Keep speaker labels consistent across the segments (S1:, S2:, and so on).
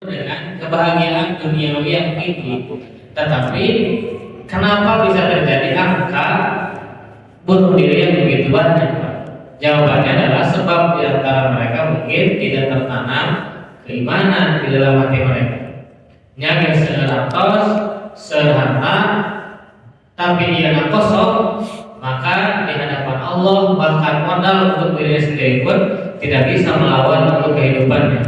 S1: dengan kebahagiaan duniawi yang tinggi. Tetapi kenapa bisa terjadi angka bunuh diri yang begitu banyak? Jawabannya adalah sebab di antara mereka mungkin tidak tertanam keimanan di dalam hati mereka. Nyagir seratos, serhata, tapi ia kosong, maka di hadapan Allah bahkan modal untuk diri sendiri pun tidak bisa melawan untuk kehidupannya.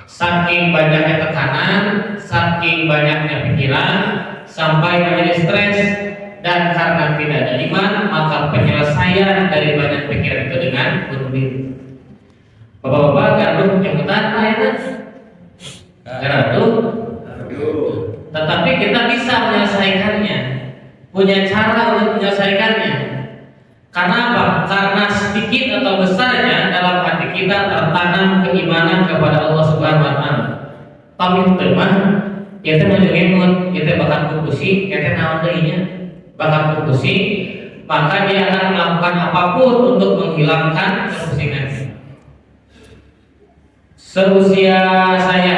S1: Saking banyaknya tekanan, saking banyaknya pikiran, sampai menjadi stres, dan karena tidak ada iman, maka penyelesaian dari banyak pikiran itu dengan bunuh diri. Bapak-bapak, gaduh yang utama ya, gaduh. Tetapi kita bisa menyelesaikannya, punya cara untuk menyelesaikannya. Karena apa? Karena sedikit atau besarnya dalam hati kita tertanam keimanan kepada Allah Subhanahu wa taala. Pamit teman, ya teh menjengkeun, ya teh bakal kukusi, ya teh naon deui nya? Bakal kukusi, maka dia akan melakukan apapun untuk menghilangkan kepusingan. Seusia saya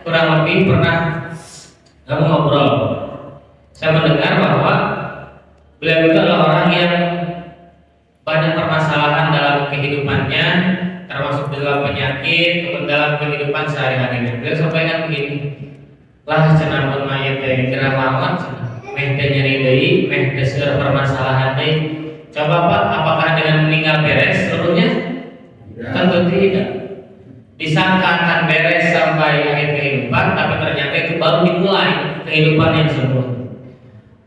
S1: kurang lebih pernah ngobrol. Saya mendengar bahwa beliau itu adalah orang yang banyak permasalahan dalam kehidupannya, termasuk dalam penyakit, dalam kehidupan sehari-harinya. Beliau sampaikan begini, lah cenah mun mayit teh gerah lawan, meh teh nyeri deui, meh teh seueur permasalahan deui. Coba Pak, apakah dengan meninggal beres seluruhnya? Tentu tidak. Disangka akan beres sampai akhir kehidupan, tapi ternyata itu baru dimulai kehidupan yang sempurna.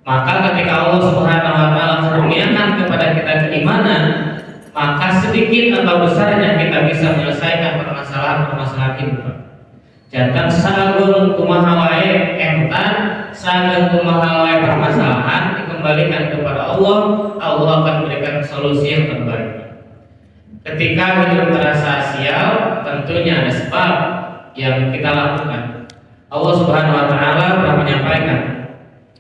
S1: Maka ketika Allah Subhanahu wa taala kurniakan kepada kita keimanan, maka sedikit atau besarnya kita bisa menyelesaikan permasalahan-permasalahan hidup. Jantan sagung kumaha wae entan, sagung kumaha wae permasalahan dikembalikan kepada Allah, Allah akan memberikan solusi yang terbaik. Ketika hidup terasa sial, tentunya ada sebab yang kita lakukan. Allah Subhanahu wa taala telah menyampaikan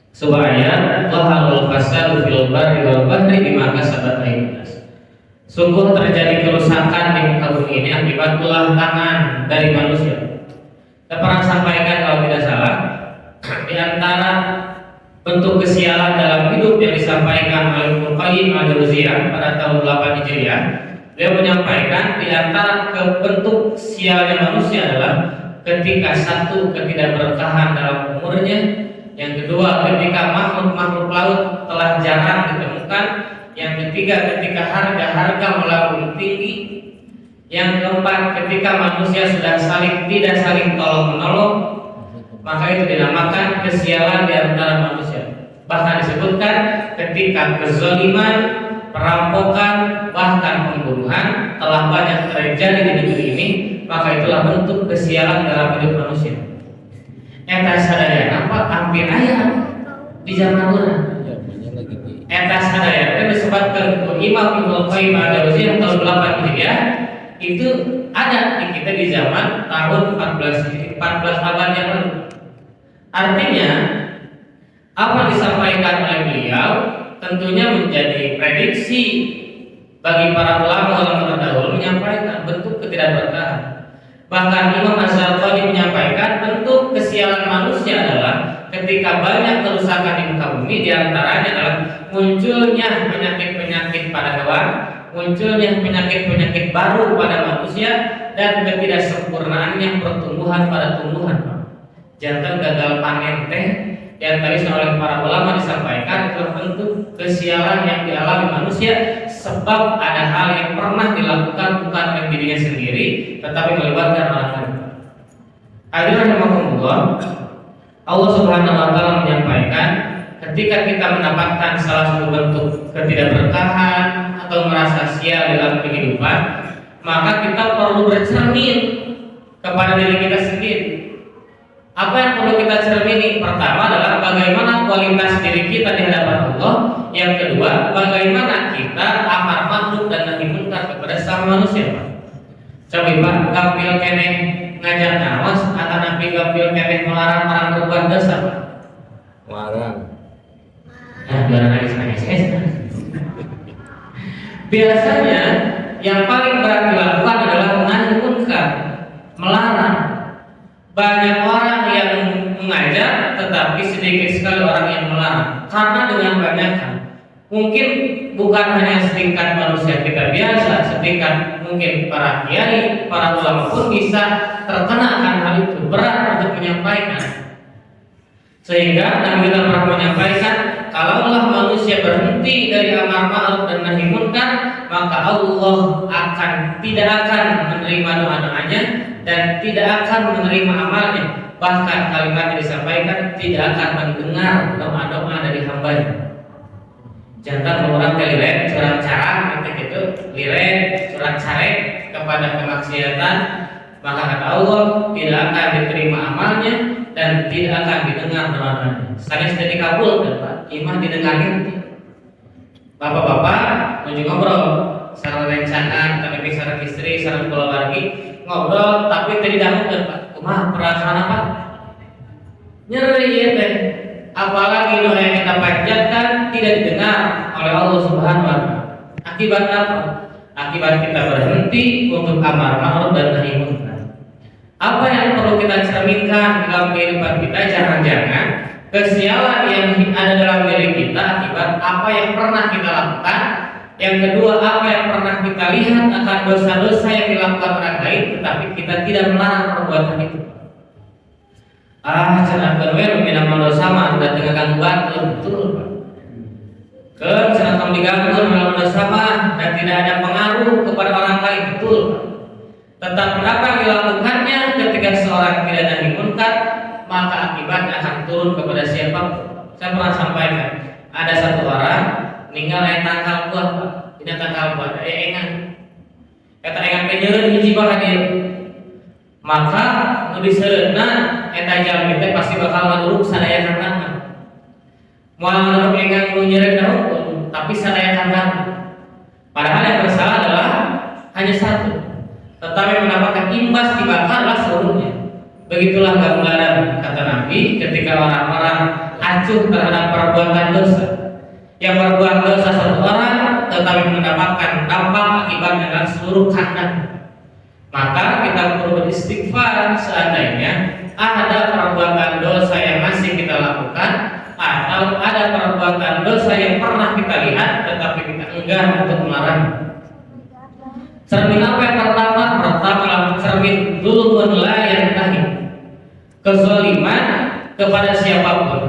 S1: sebuah ayat, "Wahalul fasadu fil barri wal bahri bima kasabat aydin nas." Sungguh terjadi kerusakan di muka bumi ini akibat ulah tangan dari manusia. Saya pernah sampaikan kalau tidak salah, di antara bentuk kesialan dalam hidup yang disampaikan oleh Ibnu Qayyim al-Jauziyah pada tahun 8 Hijriah, beliau menyampaikan di antara bentuk sialnya manusia adalah ketika satu ketidakberkahan dalam umurnya, yang kedua ketika makhluk-makhluk laut telah jarang ditemukan, yang ketiga ketika harga-harga melambung tinggi, yang keempat ketika manusia sudah tidak saling tolong menolong, maka itu dinamakan kesialan di antara manusia. Bahkan disebutkan ketika kezaliman, perampokan, bahkan pembunuhan telah banyak terjadi di negeri ini, maka itulah bentuk kesialan dalam hidup manusia. Eta sadaya apa hampir aya di zaman urang. Eta sadaya itu disebutkan Imam Ibnu Qayyim al-Jauziyah tahun 8 Hijriah, itu ada di kita di zaman tahun 14 abad yang lalu. Artinya apa disampaikan oleh beliau tentunya menjadi prediksi bagi para ulama terdahulu menyampaikan bentuk ketidakberkahan. Bahkan Imam Az-Zarqani menyampaikan bentuk kesialan manusia adalah ketika banyak kerusakan di muka bumi, diantaranya adalah munculnya penyakit-penyakit pada hewan, munculnya penyakit-penyakit baru pada manusia, dan ketidaksempurnaannya pertumbuhan pada tumbuhan. Jantan gagal panen teh yang tadi oleh para ulama disampaikan itu bentuk kesialan yang dialami manusia, sebab ada hal yang pernah dilakukan bukan oleh dirinya sendiri tetapi melibatkan orang lain. Hadirin rahimakumullah, Allah Subhanahu wa taala menyampaikan ketika kita mendapatkan salah satu bentuk ketidakberkahan atau merasa sial dalam kehidupan, maka kita perlu bercermin kepada diri kita sendiri. Apa yang perlu kita cermini? Pertama adalah bagaimana kualitas diri kita di hadapan Allah. Yang kedua, bagaimana kita amar ma'ruf dan nahi munkar kepada sesama manusia. Coba Pak, gampil keneh ngajak ngawas atau nabi gampil keneh melarang orang berbuat dosa.
S2: Melarang.
S1: Nah, biar nangis. Biasanya yang paling berat dilakukan adalah nahi munkar, melarang. Banyak karena dengan banyak hal. Mungkin bukan hanya setingkat manusia kita biasa, setingkat mungkin para kiai, para ulama pun bisa terkena akan hal itu, berat untuk menyampaikan. Sehingga Nabi kita pernah menyampaikan, kalaulah manusia berhenti dari amar ma'ruf dan nahi munkar, maka Allah tidak akan menerima doa-doanya dan tidak akan menerima amalnya. Bahkan kalimat yang disampaikan tidak akan mendengar doa-doa dari hambanya. Jangan orang liret surat cara gitu, liret surat carek kepada kemaksiatan, maka kata Allah tidak akan diterima amalnya dan tidak akan didengar doa-doanya. Sekali sudah dikabulkan, Pak, imah didengarin. Bapak-bapak menuju ngobrol, sarang rencana, tapi sarang istri, sarang keluarga ngobrol, tapi tidak dahulukan, Pak. Kumaha perasaan apa? Nyeri ya teh. Apalagi doa yang kita panjatkan tidak didengar oleh Allah Subhanahu wa taala. Akibat apa? Akibat kita berhenti untuk amar ma'ruf dan nahi munkar. Apa yang perlu kita cerminkan dalam kehidupan kita? Jangan-jangan kesialan yang ada dalam diri kita akibat apa yang pernah kita lakukan. Yang kedua, apa yang pernah kita lihat akan dosa-dosa yang dilakukan orang lain, tetapi kita tidak melarang perbuatan itu. Cenah berwer minang dosa mah dan dengan ganggu batur, betul Pak. Cenah tong diganggu dalam dosa mah dan tidak ada pengaruh kepada orang lain, betul Pak. Tetapi apa yang dilakukannya ketika seorang tidak nahi munkar, maka akibatnya akan turun kepada siapa? Saya pernah sampaikan, ada satu orang ninggal aya tangkal buah, Pak. Tidak tangkal buah, aya engan. Eta engan penyereun hiji bae dia. Maka nu diseureutna eta jalmi teh pasti bakal ngaduruk sadaya kandangna. Moal ngaduruk engan nu nyeureun daun, tapi sadaya kandang. Padahal yang bersalah adalah hanya satu, tetapi mendapatkan imbas dibakarlah seluruhnya. Begitulah gambaran kata Nabi ketika orang-orang acuh terhadap perbuatan dosa. Yang berbuat dosa satu orang tetapi mendapatkan dampak akibat dengan seluruh kandang. Maka kita perlu beristighfar seandainya ada perbuatan dosa yang masih kita lakukan atau ada perbuatan dosa yang pernah kita lihat tetapi kita enggan untuk melarang. Cermin apa yang pertama? Pertama cermin dzulmun la yantahi. Kezaliman kepada siapapun.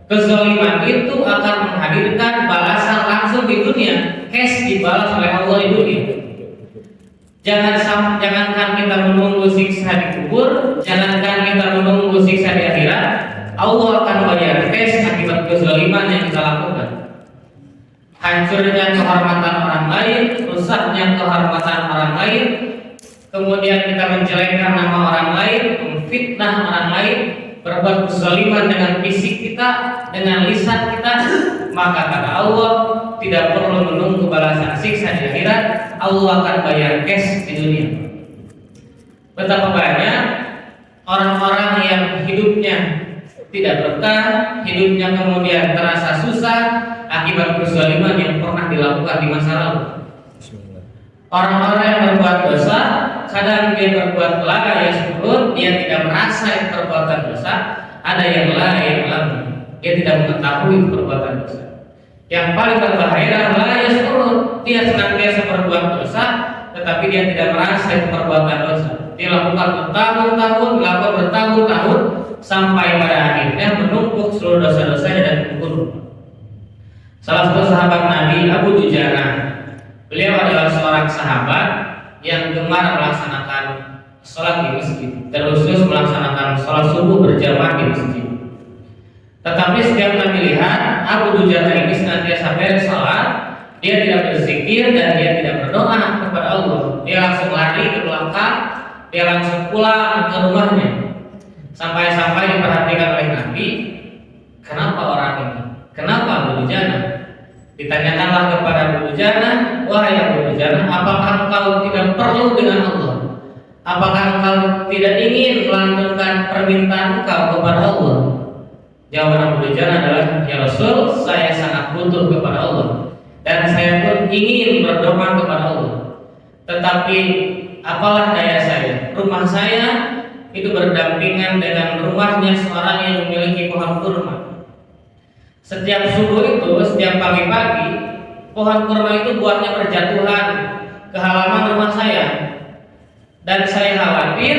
S1: Kezaliman itu akan menghadirkan balasan langsung di dunia, cash dibalas oleh Allah di dunia. Jangankan kita menunggu siksa di kubur, jangankan kita menunggu siksa di akhirat, Allah akan bayar cash akibat kezaliman yang kita lakukan. Hancurnya kehormatan orang lain, rusaknya kehormatan orang lain, kemudian kita menjelekkan nama orang lain, memfitnah orang lain, berbuat kezaliman dengan fisik kita, dengan lisan kita, maka kata Allah tidak perlu menunggu balasan siksa di akhirat, Allah akan bayar cash di dunia. Betapa banyak orang-orang yang hidupnya tidak berkah, hidupnya kemudian terasa susah akibat kezaliman yang pernah dilakukan di masa lalu. Orang-orang yang berbuat dosa, kadang dia berbuat la yashkurun, dia tidak merasa perbuatan dosa. Ada yang la ya'lamun, dia tidak mengetahui perbuatan dosa. Yang paling berbahaya adalah la yashkurun, dia senantiasa berbuat dosa, tetapi dia tidak merasa perbuatan dosa. Dia lakukan bertahun-tahun, dilakukan bertahun-tahun, sampai pada akhirnya menumpuk seluruh dosa-dosanya dan membunuh. Salah satu sahabat Nabi, Abu Dujana, beliau adalah seorang sahabat yang gemar melaksanakan sholat di masjid, terkhusus melaksanakan sholat subuh berjamaah di masjid. Tetapi setiap Nabi lihat Abu Dujana ini senantiasa beres sholat, dia tidak berzikir dan dia tidak berdoa kepada Allah. Dia langsung lari ke belakang, dia langsung pulang ke rumahnya. Sampai-sampai diperhatikan oleh Nabi, kenapa orang ini? Kenapa Abu Dujana? Ditanyakanlah kepada Abu Dujana, wahai Abu Dujana, apakah engkau tidak perlu dengan Allah? Apakah engkau tidak ingin melantunkan permintaan engkau kepada Allah? Jawaban Abu Dujana adalah, ya Rasul, saya sangat butuh kepada Allah dan saya pun ingin berdoa kepada Allah. Tetapi apalah daya saya? Rumah saya itu berdampingan dengan rumahnya seorang yang memiliki pohon kurma. Setiap subuh itu, setiap pagi-pagi, pohon kurma itu buahnya berjatuhan ke halaman rumah saya. Dan saya khawatir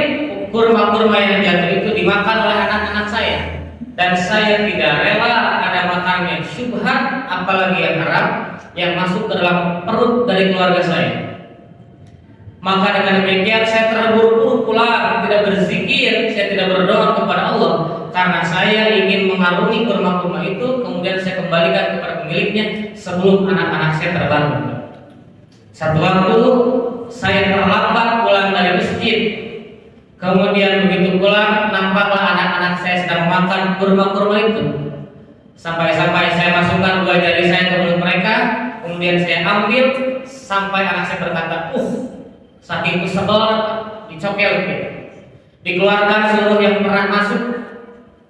S1: kurma-kurma yang jatuh itu dimakan oleh anak-anak saya. Dan saya tidak rela ada makanan yang syubhat, apalagi yang haram, yang masuk ke dalam perut dari keluarga saya. Maka dengan demikian saya terburu-buru pulang, tidak berzikir, saya tidak berdoa kepada Allah, karena saya ingin mengarungi kurma-kurma itu, kemudian saya kembalikan kepada pemiliknya sebelum anak-anak saya terbangun. Satu waktu saya terlambat pulang dari masjid. Kemudian begitu pulang, nampaklah anak-anak saya sedang makan kurma-kurma itu. Sampai-sampai saya masukkan 2 jari saya ke mulut mereka, kemudian saya ambil sampai anak saya berkata, saking sebel, dicokel gitu. Dikeluarkan seluruh yang pernah masuk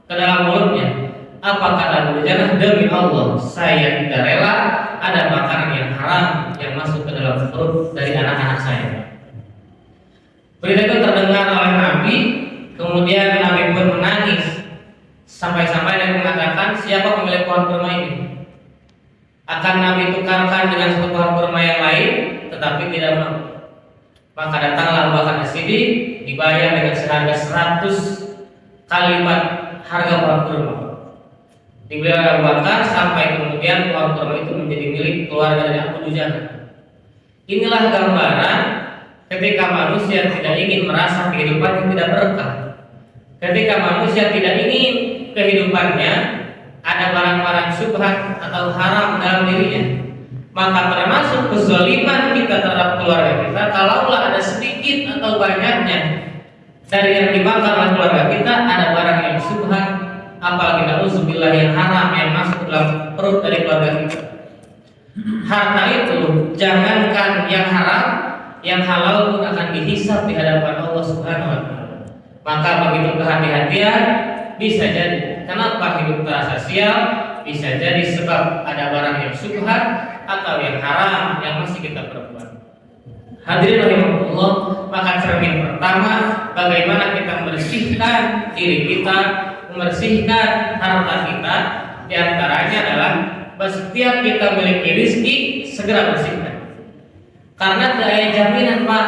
S1: ke dalam mulutnya. Apa kata Abu Jannah? Demi Allah, saya tidak rela ada makanan yang haram yang masuk ke dalam perut dari anak-anak saya. Berita itu terdengar oleh Nabi, kemudian Nabi pun menangis sampai-sampai Nabi mengatakan, siapa pemilik pohon kurma ini? Akan Nabi tukarkan dengan satu pohon kurma yang lain, tetapi tidak mau. Maka datanglah Abu Bakar As-Siddiq, dibayar dengan seharga 100 kali lipat harga pohon kurma. Dibeli oleh Abu Bakar sampai kemudian pohon kurma itu menjadi milik keluarga dari Abu Jannah. Inilah gambaran ketika manusia tidak ingin merasa kehidupan yang tidak berkah. Ketika manusia tidak ingin kehidupannya ada barang-barang syubhat atau haram dalam dirinya, maka termasuk kezaliman kita terhadap keluarga kita. Kalaulah ada sedikit atau banyaknya dari yang dimakan oleh keluarga kita ada barang yang syubhat, apalagi na'udzubillah yang haram yang masuk dalam perut dari keluarga kita. Harta itu jangankan yang haram, yang halal pun akan dihisab di hadapan Allah Subhanahu wa taala. Maka begitu kehati-hatian, bisa jadi kenapa hidup terasa sial, bisa jadi sebab ada barang yang syubhat atau yang haram yang masih kita perbuat. Hadirin rahimahullah, maka cermin pertama bagaimana kita membersihkan diri kita, membersihkan harta kita, di antaranya adalah setiap kita memiliki rezeki segera bersihkan. Karena tidak ada jaminan Pak,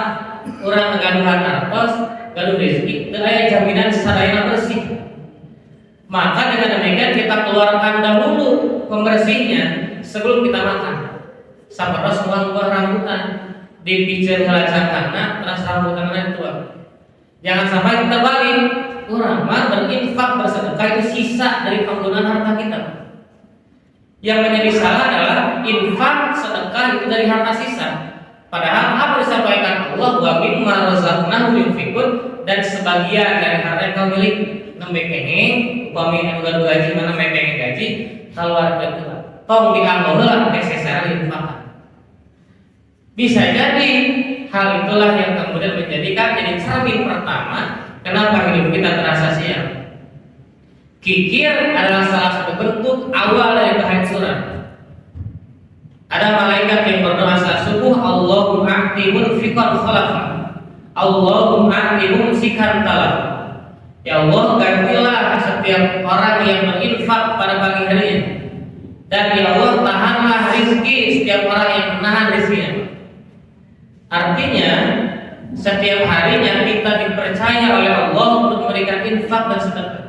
S1: orang kegaduhan hartos, gaduh rezeki, tidak ada jaminan sadayana bersih. Maka dengan demikian kita keluarkan dahulu pembersihnya sebelum kita makan. Sampainya uang buah rambutan, dipijar halacakanna, terus rambutan itu tuang. Jangan sampai kita balik, orang mah berinfak bersedekah itu sisa dari penggunaan harta kita. Yang menjadi salah adalah infak sedekah itu dari harta sisa. Padahal apa disampaikan Allah, wa mimma razaqnahum yunfiqun, dan sebagian dari harta yang kau miliki nembe kenging upami anu gaji mana mepenge gaji keluarga kita tong dianggo heula SSR infak. Bisa jadi hal itulah yang kemudian menjadikan jadi cermin pertama kenapa hidup kita terasa sial. Kikir adalah salah satu bentuk awal dari kehancuran. Ada malaikat yang berdoa saat subuh, Allahumma a'ti munfiqan khalafa, Allahumma a'ti mumsikan talaf. Ya Allah, gantilah setiap orang yang berinfak pada pagi harinya, dan ya Allah tahanlah rezeki setiap orang yang menahan rezekinya. Artinya setiap harinya kita dipercaya oleh Allah untuk memberikan infak dan sedekah.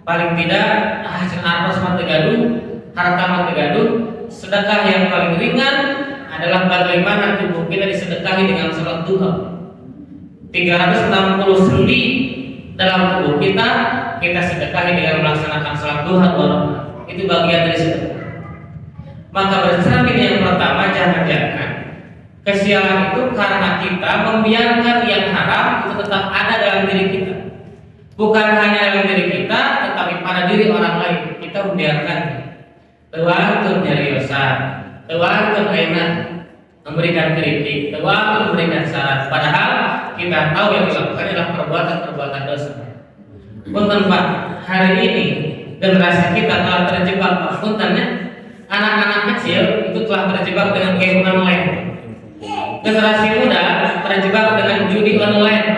S1: Paling tidak harta mati gaduh, harta mati gaduh. Sedekah yang paling ringan adalah bagaimana tubuh kita disedekahi dengan salat duha. 360 sendi dalam tubuh kita sedekahi dengan melaksanakan salat duha 2 rakaat. Itu bagian dari sedekah. Maka bercermin yang pertama, jangan-jangan kesialan itu karena kita membiarkan yang haram itu tetap ada dalam diri kita. Bukan hanya dalam diri kita, tetapi pada diri orang lain kita membiarkannya. Tewantun nyariosan, tewantun aina memberikan kritik, tewantun memberikan saran. Padahal kita tahu yang dilakukan adalah perbuatan-perbuatan dosa. Punten Pak, hari ini generasi kita telah terjebak Pak. Puntennya anak-anak kecil itu telah terjebak dengan game online. Generasi muda terjebak dengan judi online.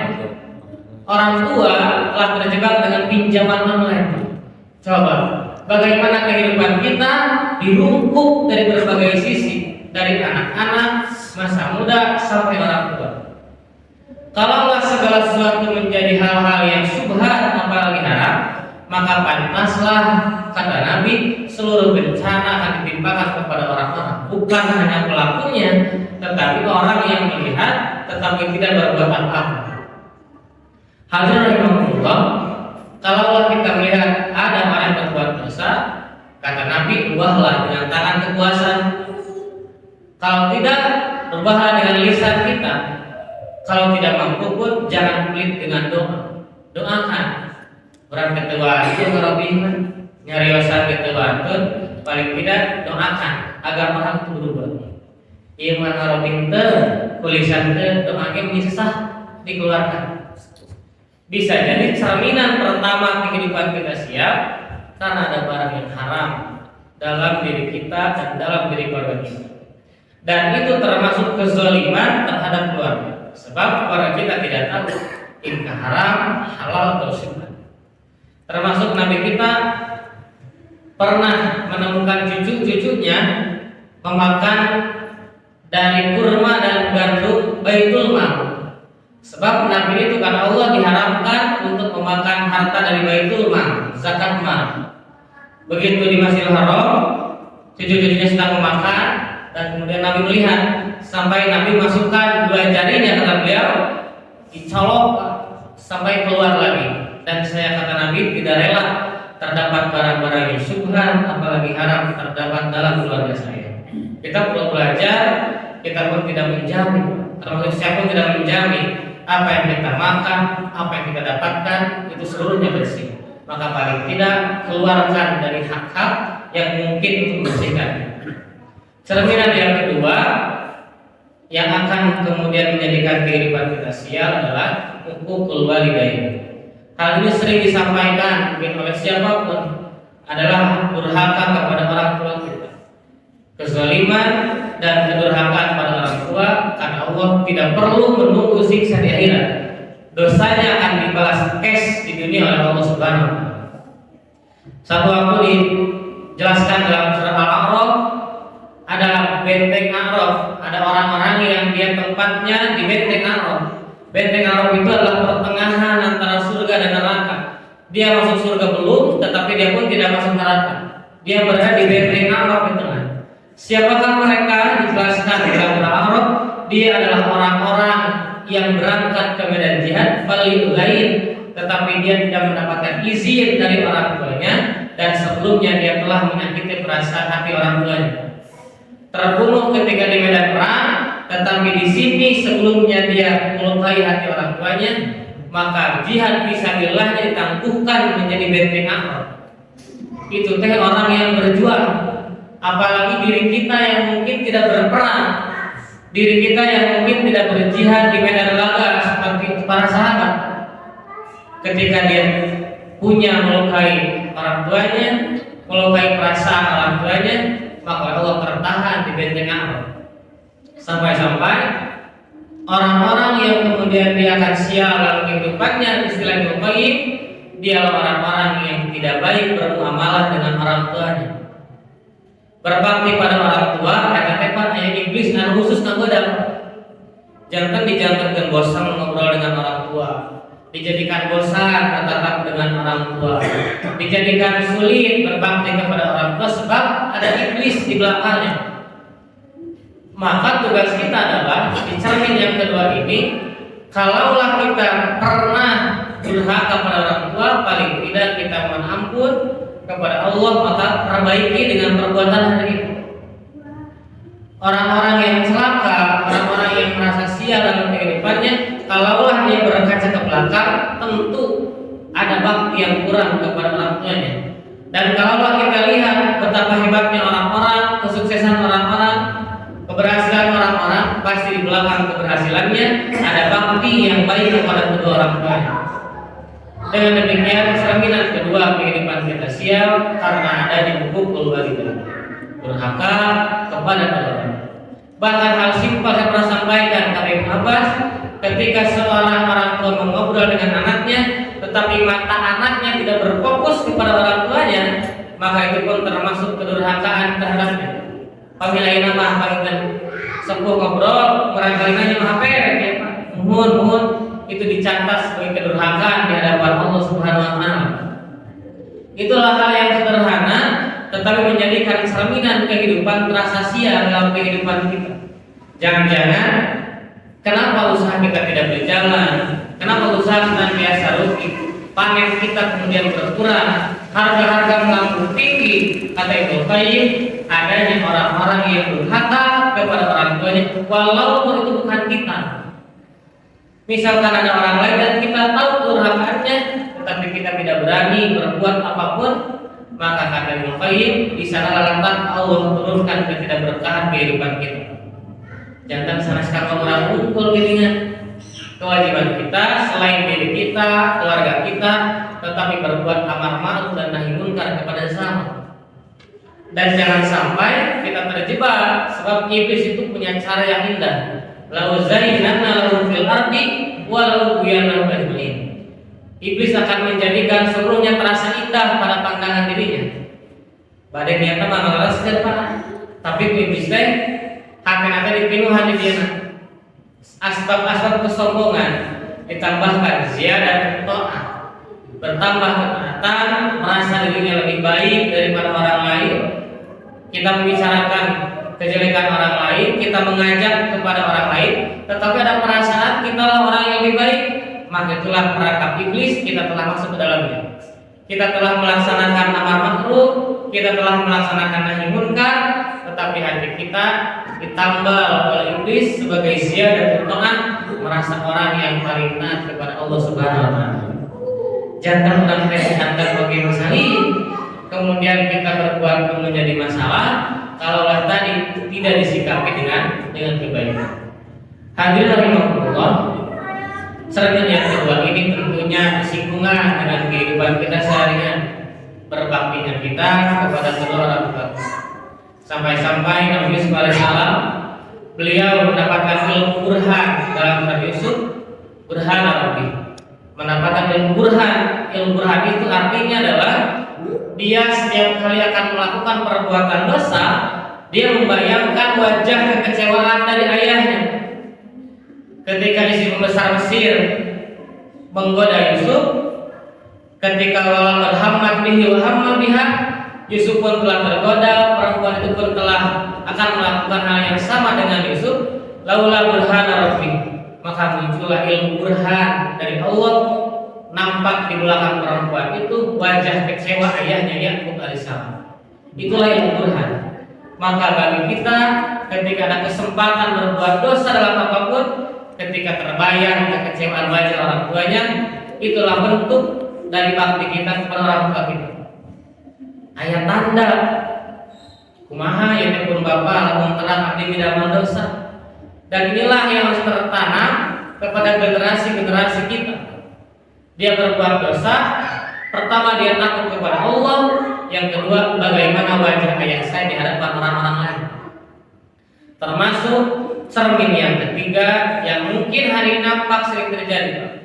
S1: Orang tua telah terjebak dengan pinjaman online. Coba, bagaimana kehidupan kita dirungkuk dari berbagai sisi, dari anak-anak, masa muda sampai orang tua. Kalaulah segala sesuatu menjadi hal-hal yang subhat apalagi haram, maka pantaslah, kata Nabi, seluruh bencana akan ditimpakan kepada orang-orang, bukan hanya pelakunya, tetapi orang yang melihat tetapi tidak berbuat apa-apa. Hadirin rahimahullah, kalaulah kita melihat ada orang yang berbuat dosa, kata Nabi, ubahlah dengan tangan kekuasaan. Kalau tidak, ubahlah dengan lisan kita. Kalau tidak mampu pun jangan pelit dengan doa. Doakan. Orang ketua itu ngerobihan, nyariosan ketua itu paling tidak doakan agar orang itu berubah. Iman ngerobin teh, kulisan teh, doanya bisa dikeluarkan. Bisa jadi cerminan pertama kehidupan kita siap karena ada barang yang haram dalam diri kita dan dalam diri keluarga kita. Dan itu termasuk kezaliman terhadap keluarga. Sebab keluarga kita tidak tahu ini haram, halal atau sunnah. Termasuk Nabi kita pernah menemukan cucu-cucunya memakan dari kurma dan gandum Baitul Mal. Sebab Nabi itu karena Allah diharamkan untuk memakan harta dari Baitul Mal, zakat mal. Begitu di Masjidil Haram, cucu-cucunya sedang memakan dan kemudian Nabi melihat sampai Nabi masukkan dua jarinya, kata beliau, dicolok sampai keluar lagi. Dan saya, kata Nabi, tidak rela terdapat barang-barang yang subhan apalagi haram terdapat dalam keluarga saya. Kita perlu belajar, kita pun tidak menjamin, termasuk siapa pun tidak menjamin apa yang kita makan, apa yang kita dapatkan itu seluruhnya bersih. Maka paling tidak keluarkan dari hak-hak yang mungkin untuk membersihkannya. Cerminan yang kedua yang akan kemudian menjadikan kehidupan kita sial adalah hukukul walidain. Hal ini sering disampaikan mungkin oleh siapapun, adalah durhaka kepada orang tua kita. Kezaliman dan kedurhakaan pada orang tua, karena Allah tidak perlu menunggu siksa di akhirat. Dosanya akan dibalas cash di dunia oleh Allah Subhanahu wa taala. Satu waktu dijelaskan dalam surah Al-A'raf, ada benteng A'raf, ada orang-orang yang dia tempatnya di benteng A'raf. Benteng A'raf itu adalah pertengahan antara surga dan neraka. Dia masuk surga belum, tetapi dia pun tidak masuk neraka. Dia berada di benteng A'raf di tengah. Siapakah mereka? Dijelaskan dalam surah A'raf, dia adalah orang-orang yang berangkat ke medan jihad valid lain, tetapi dia tidak mendapatkan izin dari orang tuanya, dan sebelumnya dia telah menyakiti perasaan hati orang tuanya. Terbunuh ketika di medan perang, tetapi di sini sebelumnya dia melukai hati orang tuanya, maka jihad fisabilillahnya ditangguhkan menjadi benteng A'raf. Itu teh orang yang berjuang. Apalagi diri kita yang mungkin tidak berperang, diri kita yang mungkin tidak berjihad di medan laga seperti para sahabat. Ketika dia punya melukai orang tuanya, melukai perasaan orang tuanya, maka Allah tertahan di benteng A'raf. Sampai-sampai orang-orang yang kemudian dia akan sial dalam kehidupannya, istilah Ibnu Qayyim, dia orang-orang yang tidak baik bermuamalah dengan orang tuanya. Berbakti pada orang tua, kata tepat ayat iblis dan khusus nagodam. Jangan dijangankan bosan ngobrol dengan orang tua, dijadikan bosan bertatap dengan orang tua, dijadikan sulit berbakti kepada orang tua sebab ada iblis di belakangnya. Maka tugas kita adalah di cermin yang kedua ini, kalaulah kita pernah durhaka pada orang tua, paling tidak kita mohon ampun kepada Allah, maka perbaiki dengan perbuatan hari ini. Orang-orang yang celaka, orang-orang yang merasa sial dalam kehidupannya, kalaulah dia berkaca ke belakang, tentu ada bakti yang kurang kepada orang tuanya. Dan kalaulah kita lihat betapa hebatnya orang-orang, kesuksesan orang-orang, keberhasilan orang-orang, pasti di belakang keberhasilannya ada bakti yang baik kepada kedua orang tuanya. Dengan demikian, cerminan kedua kehidupan kita sial karena adanya hukukul walidain, durhaka kepada kedua orang. Bahkan hal simpel saya pernah sampaikan kepada Ibnu Abbas, ketika seorang orang tua mengobrol dengan anaknya, tetapi mata anaknya tidak berfokus kepada orang tuanya, maka itu pun termasuk kedurhakaan terhadapnya. Pamilai nama pamitan sepuh ngobrol barangkali nanya HP ya Pak. Mohon itu dicatat sebagai kedurhakaan di hadapan Allah Subhanahu wa taala. Itulah hal yang sederhana tetapi menjadikan cerminan kehidupan terasa sia dalam kehidupan kita. Jangan-jangan kenapa usaha kita tidak berjalan? Kenapa usaha senantiasa rugi? Panen kita kemudian berkurang, harga-harga melambung tinggi. Kata Ibnu Qayyim, adanya orang-orang yang durhaka kepada orang tuanya, walaupun itu bukan kita. Misalkan ada orang lain dan kita tahu durhakaannya, tetapi kita tidak berani berbuat apapun, maka kata Ibnu Qayyim, di sana lantas Allah turunkan ketidakberkahan kehidupan kita. Jangan sana sekarang orang kumpul gilingan. Kewajiban kita selain diri kita, keluarga kita, tetapi berbuat amar ma'ruf dan nahi munkar kepada sesama. Dan jangan sampai kita terjebak, sebab iblis itu punya cara yang indah. Lau zayyana lahum fil ardi wa lau buyana ajmain. Iblis akan menjadikan seluruhnya terasa indah pada pandangan dirinya. Badai niatna mah ngalaras Pak. Tapi iblis teh hati-hati dipinuh hati dia. Asbab-asbab kesombongan ditambahkan ziyadah ta'ah, bertambah ketaatan, merasa dirinya lebih baik daripada orang lain. Kita membicarakan kejelekan orang lain, kita mengajak kepada orang lain, tetapi ada perasaan kita lah orang yang lebih baik, maka itulah perangkap iblis, kita telah masuk ke dalamnya. Kita telah melaksanakan amar ma'ruf, kita telah melaksanakan nahi munkar, tetapi hati kita ditambal oleh iblis sebagai ziyadah ta'ah, merasa orang yang paling taat kepada Allah Subhanahu wa taala. Jangan orang hantar bagi masalah, kemudian kita berbuat menjadi masalah kalaulah tadi tidak disikapi dengan kebaikan. Hadirin rahimakumullah, selanjutnya yang kedua ini tentunya bersinggungan dengan kehidupan kita seharian, berbaktinya kita kepada kedua orang tua. Sampai-sampai Nabi sallallahu alaihi wasallam beliau mendapatkan ilmu burhan dalam Nabi Yusuf, burhan Arabi. Mendapatkan ilmu burhan itu artinya adalah dia setiap kali akan melakukan perbuatan dosa, dia membayangkan wajah kekecewaan dari ayahnya. Ketika istri pembesar Mesir menggoda Yusuf, ketika walaqad hammat bihi wa hamma biha, Yusuf pun telah tergoda, perempuan itu pun telah akan melakukan hal yang sama dengan Yusuf. Laula burhan rabbi, maka muncullah ilmu burhan dari Allah, nampak di belakang perempuan itu wajah kecewa ayahnya Yakub alaihissalam. Itulah ilmu burhan. Maka bagi kita ketika ada kesempatan berbuat dosa dalam apapun, ketika terbayang kekecewaan wajah orang tuanya, itulah bentuk dari bakti kita kepada orang tua kita. Ayat tanda kumaha ya pun bapak lamun terang abdi midamel dosa. Dan inilah yang harus tertanam kepada generasi-generasi kita. Dia berbuat dosa, pertama dia takut kepada Allah, yang kedua bagaimana wajah ayah saya di hadapan orang-orang lain. Termasuk cermin yang ketiga yang mungkin hari ini nampak sering terjadi,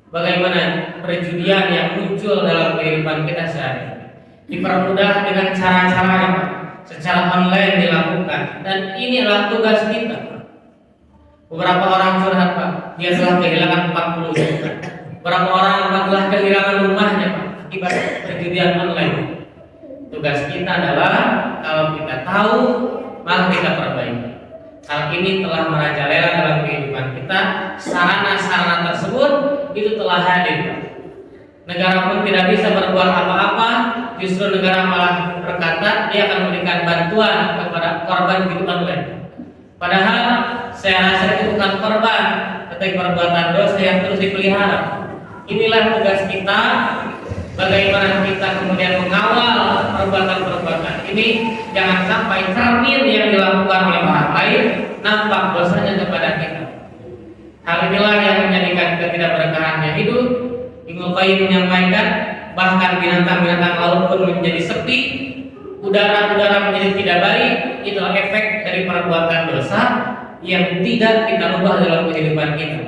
S1: bagaimana perjudian yang muncul dalam kehidupan kita sehari-hari. Dipermudah dengan cara-cara yang secara online dilakukan, dan ini adalah tugas kita. Beberapa orang curhat Pak, dia telah kehilangan 40 juta. Beberapa orang telah kehilangan rumahnya Pak akibat perjudian online. Tugas kita adalah kalau kita tahu maka kita perbaiki. Hal ini telah merajalela dalam kehidupan kita. Sarana-sarana tersebut itu telah hadir. Negara pun tidak bisa berbuat apa-apa, justru negara malah berkata dia akan memberikan bantuan kepada korban hidup online. Padahal saya rasa itu bukan korban, tetapi perbuatan dosa yang terus dipelihara. Inilah tugas kita, bagaimana kita kemudian mengawal perbuatan-perbuatan ini, jangan sampai cermin yang dilakukan oleh orang lain nampak dosanya kepada kita. Hal inilah yang menjadikan ketidakberkahannya hidup. Ibnu Qayyim menyampaikan bahkan binatang-binatang laut pun menjadi sepi, udara-udara menjadi tidak baik. Itulah efek dari perbuatan dosa yang tidak kita ubah dalam kehidupan kita.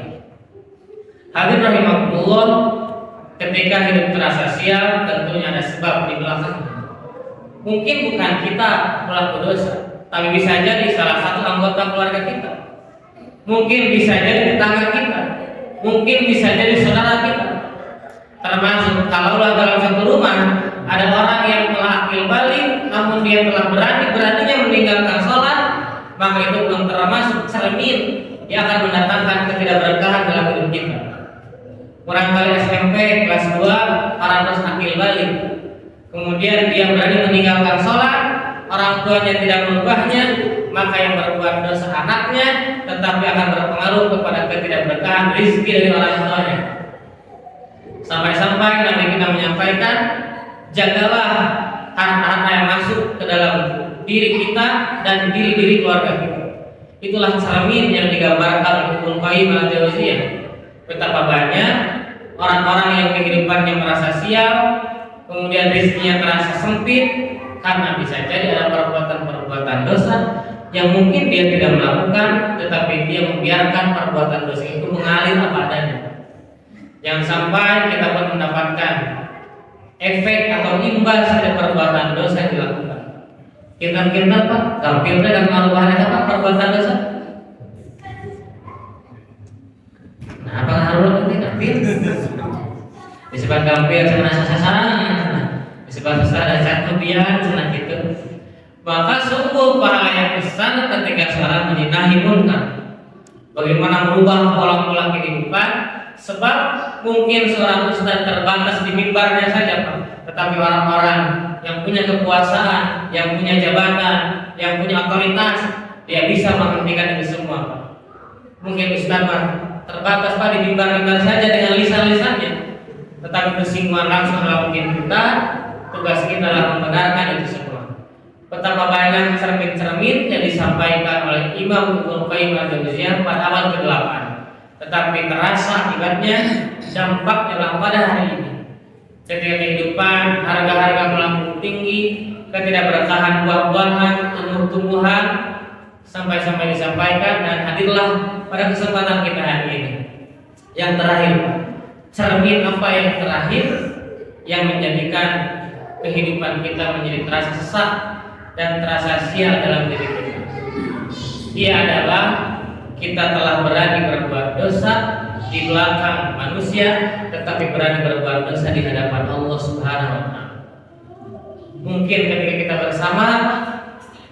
S1: Hadirin rahimakumullah, ketika hidup terasa sial tentunya ada sebab di belakangnya. Mungkin bukan kita pelaku dosa, tapi bisa jadi salah satu anggota keluarga kita. Mungkin bisa jadi tetangga kita. Mungkin bisa jadi saudara kita. Termasuk kalaulah dalam satu rumah ada orang yang telah akil balik, namun dia telah berani-beraninya meninggalkan sholat, maka itu belum termasuk cermin yang akan mendatangkan ketidakberkahan dalam hidup kita. Barangkali SMP kelas 2 orang terus akil balik, kemudian dia berani meninggalkan sholat, orang tuanya tidak merubahnya, maka yang berbuat dosa anaknya, tetapi akan berpengaruh kepada ketidakberkahan rezeki dari orang tuanya. Sampai-sampai Nabi kita menyampaikan, jagalah harta-harta yang masuk ke dalam diri kita dan diri-diri keluarga kita. Itulah cermin yang digambarkan oleh Ibnu Qayyim al-Jauziyah. Betapa banyak orang-orang yang kehidupannya merasa sial, kemudian rezekinya terasa sempit, karena bisa jadi ada perbuatan-perbuatan dosa yang mungkin dia tidak melakukan, tetapi dia membiarkan perbuatan dosa itu mengalir apa adanya. Jangan sampai kita pun mendapatkan efek atau imbas dari perbuatan dosa yang dilakukan. Kita Pak, gampilnya dan maluannya apa perbuatan dosa? Nah, apa harus itu gampil? Disebut gampil sana sasaran, disebut sasaran satu biar sana gitu. Maka sungguh pahala yang besar ketika seorang menjinahi munkar. Bagaimana merubah pola-pola kehidupan? Sebab mungkin seorang ustaz terbatas di mimbarnya saja Pak, tetapi orang-orang yang punya kekuasaan, yang punya jabatan, yang punya otoritas, dia bisa menghentikan itu semua Pak. Mungkin ustaz Pak terbatas Pak di mimbar-mimbar saja dengan lisan-lisannya, tetapi bersinggungan langsung dalam mungkin kita, tugas kita adalah membenarkan itu semua. Betapa banyak cermin-cermin yang disampaikan oleh Imam Ibnu Qayyim al-Jauziyah pada abad ke-8, tetapi terasa akibatnya dampaknya pada hari ini. Ketika kehidupan harga-harga melambung tinggi, ketidakberkahan buah-buahan, tumbuh-tumbuhan, sampai-sampai disampaikan dan hadirlah pada kesempatan kita hari ini. Yang terakhir, cermin apa yang terakhir yang menjadikan kehidupan kita menjadi terasa sesak dan terasa sial dalam diri kita. Dia adalah kita telah berani berbuat dosa di belakang manusia, tetapi berani berbuat dosa di hadapan Allah Subhanahu wa Ta'ala. Mungkin ketika kita bersama,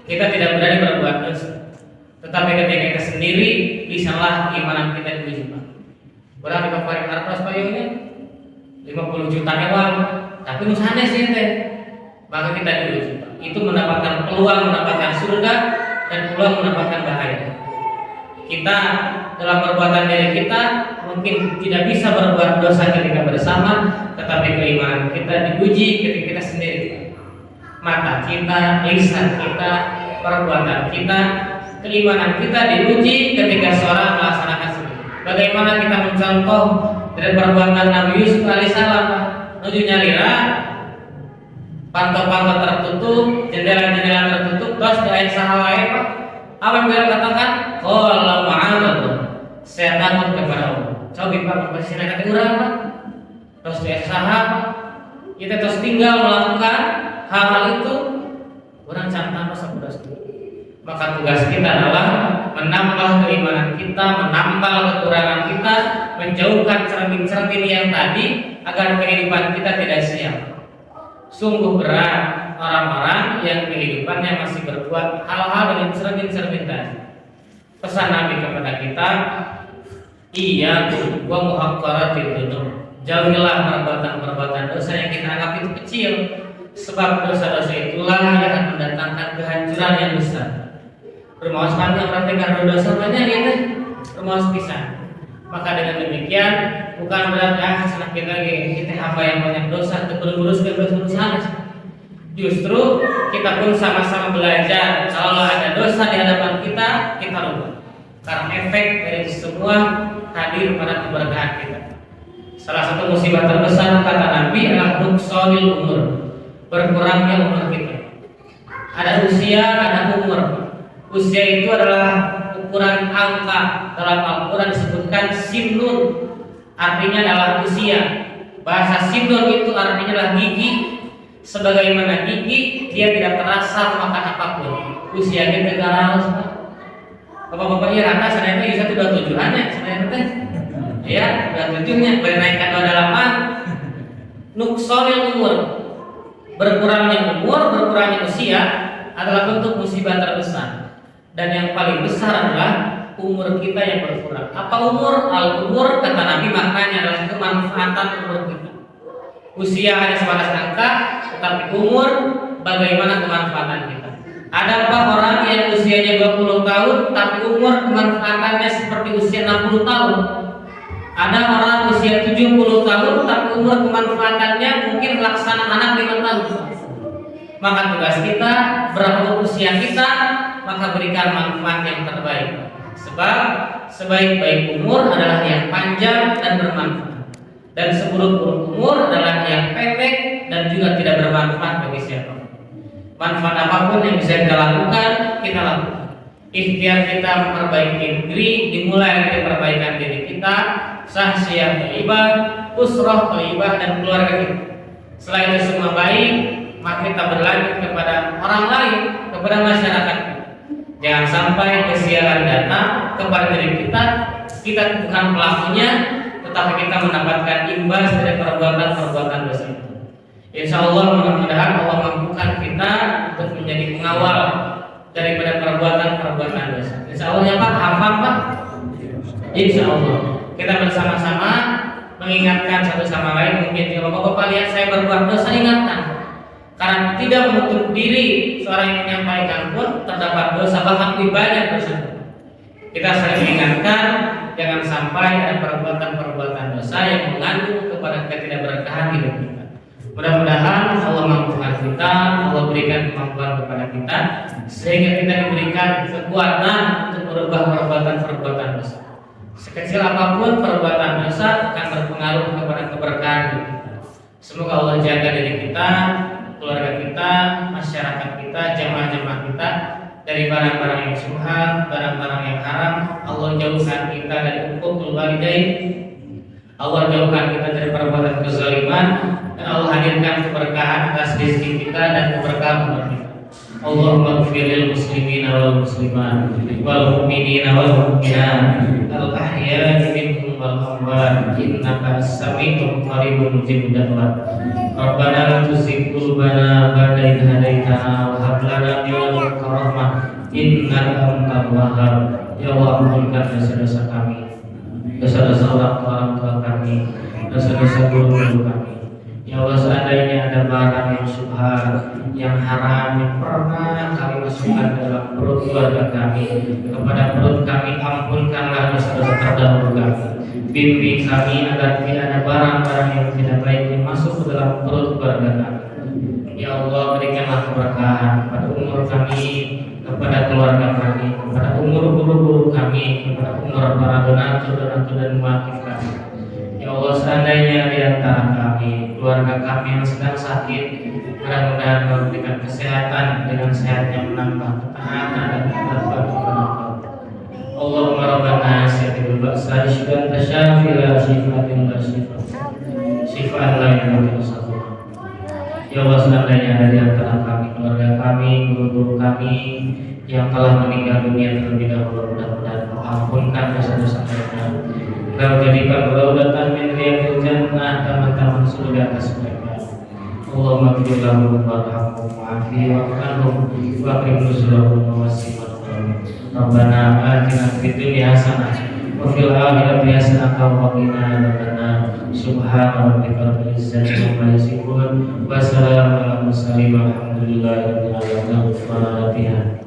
S1: kita tidak berani berbuat dosa, tetapi ketika kita sendiri, bisalah keimanan kita diuji. Berapa kemarin harta payungnya 50 juta uang, tapi usahanya sih teh, maka kita diuji. Itu mendapatkan peluang mendapatkan surga dan peluang mendapatkan bahaya. Kita dalam perbuatan diri kita mungkin tidak bisa berbuat dosa ketika bersama, tetapi keimanan kita diuji ketika kita sendiri. Mata kita, lisan kita, perbuatan kita, keimanan kita diuji ketika seorang melaksanakan sendiri. Bagaimana kita mencontoh dari perbuatan Nabi Yusuf alaihissalam, menuju nyalira, pantai-pantai tertutup, jendela-jendela tertutup, terus ayat sahabat apa yang beliau katakan? Qala ma'alallah, saya takut kepada Allah. Coba Pak mempersilahkan orang Pak. Terus ayat sahabat, kita terus tinggal melakukan hal-hal itu, orang cantan masa bodas. Maka tugas kita adalah menambah keimanan kita, menambah kekurangan kita, menjauhkan cermin-cermin yang tadi agar kehidupan kita tidak sial. Sungguh berat orang-orang yang kehidupannya masih berbuat hal-hal dengan cermin-cermin tadi. Pesan Nabi kepada kita, iyyakum wa muhaqqaratil dzunub. Jauhilah perbuatan-perbuatan dosa yang kita anggap itu kecil, sebab dosa-dosa itulah yang akan mendatangkan kehancuran yang besar. Rumaos panjang praktek dosa banyak ini, rumaos pisah. Maka dengan demikian bukan berarti senang kita apa yang banyak dosa terus ke dosa. Justru kita pun sama-sama belajar kalau ada dosa di hadapan kita rubah. Karena efek dari itu semua hadir pada keberkahan kita. Salah satu musibah terbesar kata Nabi adalah nuqsanil umur, berkurangnya umur kita. Ada usia, ada umur. Usia itu adalah ukuran angka. Dalam Al-Quran disebutkan sinun, artinya adalah usia. Bahasa sinun itu artinya adalah gigi. Sebagaimana gigi, dia tidak terasa makan apapun. Usianya tegaraos. Bapak-bapak ya rata sana itu bisa 27-an ya, sana teh. Ya, 27-nya bernaikkan 28. Nuksonil umur. Berkurangnya umur, berkurangnya usia adalah bentuk musibah terbesar. Dan yang paling besar adalah umur kita yang berkurang. Apa umur? Al-umur kata Nabi maknanya adalah kemanfaatan umur kita. Usia hanya sebatas angka, tetapi umur bagaimana kemanfaatan kita. Adakah orang yang usianya 20 tahun tapi umur kemanfaatannya seperti usia 60 tahun? Ada orang usia 70 tahun tapi umur kemanfaatannya mungkin laksana anak 5 tahun. Maka tugas kita, berapa usia kita, maka berikan manfaat yang terbaik. Sebab sebaik-baik umur adalah yang panjang dan bermanfaat. Dan seburuk-buruk umur adalah yang pendek dan juga tidak bermanfaat bagi siapa. Manfaat apapun yang bisa kita lakukan, kita lakukan. Ikhtiar kita memperbaiki diri dimulai dari perbaikan diri kita, sahsiah thayyibah, usrah thayyibah dan keluarga kita. Setelah itu semua baik, maka kita berlanjut kepada orang lain, kepada masyarakat kita. Jangan sampai kesialan datang kepada diri kita bukan pelakunya, tetapi kita mendapatkan imbas dari perbuatan-perbuatan dosa itu. Insya Allah mudah-mudahan Allah mampukan kita untuk menjadi pengawal daripada perbuatan-perbuatan dosa. Insya Allah ya Pak, hafal Pak. Insya Allah kita bersama-sama mengingatkan satu sama lain. Mungkin jika Bapak-bapak lihat saya berbuat dosa, ingatkan. Karena tidak menutup diri seorang yang menyampaikan pun terdapat dosa, bahkan lebih banyak dosa. Kita saling mengingatkan jangan sampai ada perbuatan-perbuatan dosa yang mengandung kepada ketidakberkahan hidup kita. Mudah-mudahan Allah mampukan kita, Allah berikan kemampuan kepada kita sehingga kita diberikan kekuatan untuk merubah perbuatan-perbuatan dosa. Sekecil apapun perbuatan dosa akan berpengaruh kepada keberkahan hidup kita. Semoga Allah jaga diri kita, keluarga kita, masyarakat kita, jamaah-jamaah kita dari barang-barang yang syubhat, barang-barang yang haram. Allah jauhkan kita dari uququl walidain. Allah jauhkan kita dari perbuatan kezaliman, dan Allah hadirkan keberkahan atas rezeki kita dan keberkahan umat kita. Allahumma ighfir lil muslimina wal muslimat wal mu'minina wal mu'minat al ahya'i minhum wal amwat innaka as-sami'ul qaribun mujibud da'wat. Rabbana la tuzigh qulubana ba'da idh hadaitana wa hab lana min ladunka rahmah innaka antal wahhab. Ya Allah, ampunkan dosa-dosa kami, dosa-dosa orang tua kami, dosa-dosa guru-guru kami. Ya Allah, seandainya ada barang yang syubhat, yang haram, yang pernah kami masukkan dalam perut keluarga kami, kepada perut kami, ampunkanlah dosa-dosa terdahulu kami. Bimbing kami agar tidak ada barang-barang yang tidak baik yang masuk ke dalam perut keluarga kami. Ya Allah, berikanlah keberkahan pada umur kami, kepada keluarga kami, kepada umur guru-guru kami, kepada umur para donatur dan muakif kami. Ya Allah, seandainya di antara kami, keluarga kami yang sedang sakit, mudah-mudahan Kau berikan kesehatan, dengan sehatnya menambah ketaatan dan ketakwaan kepada Kau. Allahumma rabbana syafi'ul ba'sa syifaan tasyafi la syifatin la syifaan la ilaha illa. Ya Allah, seandainya ada di antara kami, keluarga kami, guru-guru kami yang telah meninggal dunia terlebih dahulu, mudah-mudahan Kau ampunkan dosa-dosa mereka. Kau jadikan raudatan min riyadil jannah, taman-taman surga atas mereka. Allahumma ighfir lahum warhamhum wa'afi wa'anhum wa'akrim nuzulahum wa wasi' marhamhum. Rabbana atina fid dunya hasanah wa fil akhirati hasanah wa qina adzabannar. Subhana rabbika rabbil izzati amma yasifun wa salamun alal mursalin walhamdulillahi rabbil alamin.